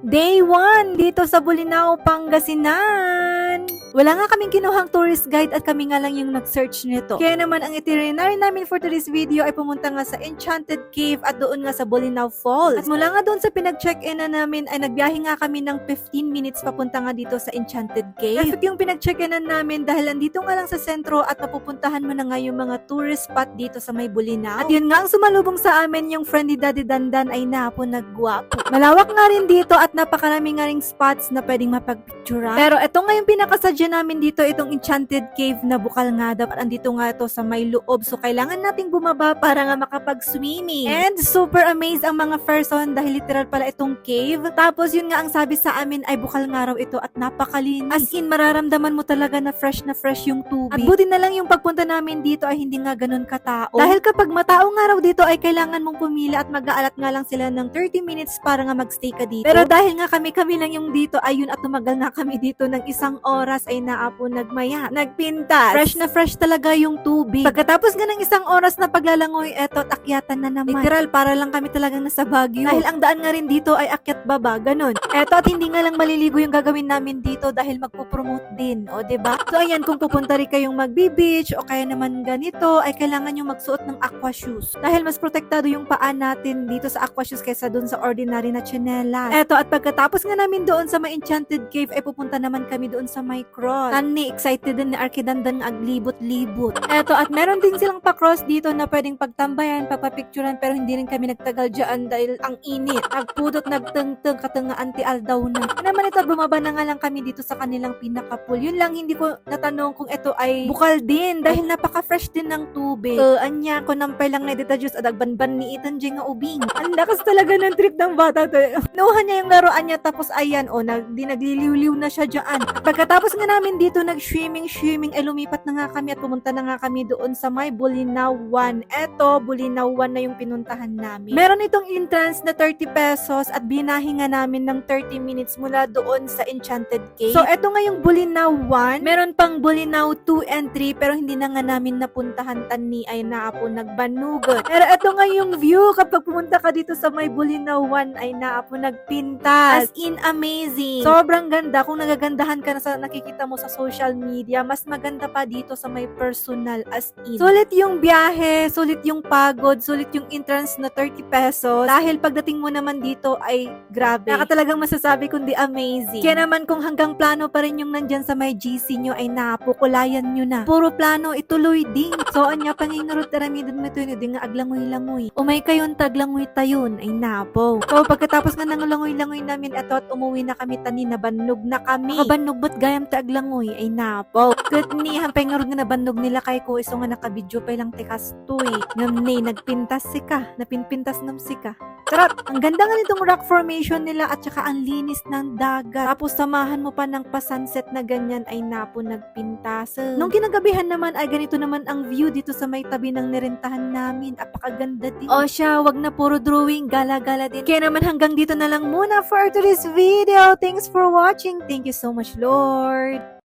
Day 1 dito sa Bolinao, Pangasinan. Wala nga kaming kinuhang tourist guide at kami nga lang yung nag-search nito. Kaya naman ang itinerary namin for today's video ay pumunta nga sa Enchanted Cave at doon nga sa Bolinao Falls. At mula nga doon sa pinag-check-in na namin ay nagbiyahe nga kami ng 15 minutes papunta nga dito sa Enchanted Cave. Perfect yung pinag-check-inan namin dahil andito nga lang sa sentro at napupuntahan mo na nga yung mga tourist spot dito sa may Bolinao. At yun nga ang sumalubong sa amin yung friend ni Daddy Dandan ay napo nagwapo. Malawak nga rin dito at napakarami nga ring spots na pwedeng mapagpicturean. Pero ito nga yung pinakasadya namin dito, itong Enchanted Cave na bukal nga daw. Andito nga ito sa may loob. So kailangan nating bumaba para nga makapag-swimming. And super amazed ang mga person dahil literal pala itong cave. Tapos yun nga ang sabi sa amin ay bukal nga raw ito at napakalinis. As in mararamdaman mo talaga na fresh yung tubig. At buti na lang yung pagpunta namin dito ay hindi nga ganun katao. Dahil kapag matao nga raw dito ay kailangan mong pumila at mag-aalat nga lang sila ng 30 minutes para nga magstay ka dito. Pero dahil nga kami lang yung dito, ayun at tumagal na kami dito ng 1 oras ay naapo nagmaya. Nagpintas. Fresh talaga yung tubig. Pagkatapos nga ng 1 oras na paglalangoy, eto at akyatan na naman. Literal, para lang kami talagang nasa Baguio. Dahil ang daan nga rin dito ay akyat baba, ganun. Eto at hindi nga lang maliligo yung gagawin namin dito dahil magpo-promote din, o diba? So ayan, kung pupunta rin kayong magbi-beach o kaya naman ganito, ay kailangan yung magsuot ng aqua shoes. Dahil mas protektado yung paa natin dito sa aqua shoes kaysa dun sa ordinary na tsinelas. Eto at pagkatapos nga namin doon sa may Enchanted Cave ay pupunta naman kami doon sa may cross. Tani, excited din ni Arkidandan ang aglibot-libot. Eto at meron din silang pa-cross dito na pwedeng pagtambayan, pagpapicturean pero hindi rin kami nagtagal dyan dahil ang init. Nagpudot, nagteng-teng, katangaan ti aldaw na. Naman ito, bumaba na nga lang kami dito sa kanilang pinaka-pool. Yun lang, hindi ko natanong kung ito ay bukal din dahil napaka-fresh din ng tubig. Anya, ko nampay lang na dito Diyos at agbanban ni Ethan J nga ubing. Ang lakas talaga ng trip ng bata to. Nuha niya yung laruan niya tapos ayan, nagliliw-liw na siya dyan. Pagkatapos nga namin dito nag-swimming ay lumipat na nga kami at pumunta na nga kami doon sa may Bolinao 1. Eto, Bolinao 1 na yung pinuntahan namin. Meron itong entrance na 30 pesos at binahi nga namin ng 30 minutes mula doon sa Enchanted Cave. So eto nga yung Bolinao 1. Meron pang Bolinao 2 and 3 pero hindi na nga namin napuntahan tani ay naapo nagbanugot. Pero eto nga yung view kapag pumunta ka dito sa may Bolinao 1 ay naapo nagpintas. As in amazing. Sobrang ganda. Kung nagagandahan ka na sa nakikita mo sa social media, mas maganda pa dito sa may personal as in. Sulit yung biyahe, sulit yung pagod, sulit yung entrance na 30 pesos. Dahil pagdating mo naman dito ay grabe. Naka talagang masasabi kundi amazing. Kaya naman kung hanggang plano pa rin yung nandyan sa may GC nyo ay napukulayan nyo na. Puro plano, ituloy din. So anya panginurot taramidon mo ito yun, di nga aglangoy-langoy. Umay kayon taglangoy tayon ay napo. So pagkatapos nga ng langoy-langoy namin eto at umuwi na kami tani nabannog na kami. Kabannog ba't gayam ta aglangoy ay napo. Good ni hampay nga nga nabannog nila kay ko iso nga nakabidyo pa lang tikas to eh. Ngamni nagpintas sika, napinpintas nam sika. Sarap! Ang ganda nga nitong rock formation nila at saka ang linis ng dagat. Tapos samahan mo pa ng pa-sunset na ganyan ay napo nagpintas. Nung kinagabihan naman ay ganito naman ang view dito sa may tabi ng nirentahan namin. Apakaganda din. O siya, wag na puro drawing, gala-gala din. Kaya naman hanggang dito na lang muna for today's video. Thanks for watching. Thank you so much, Lord.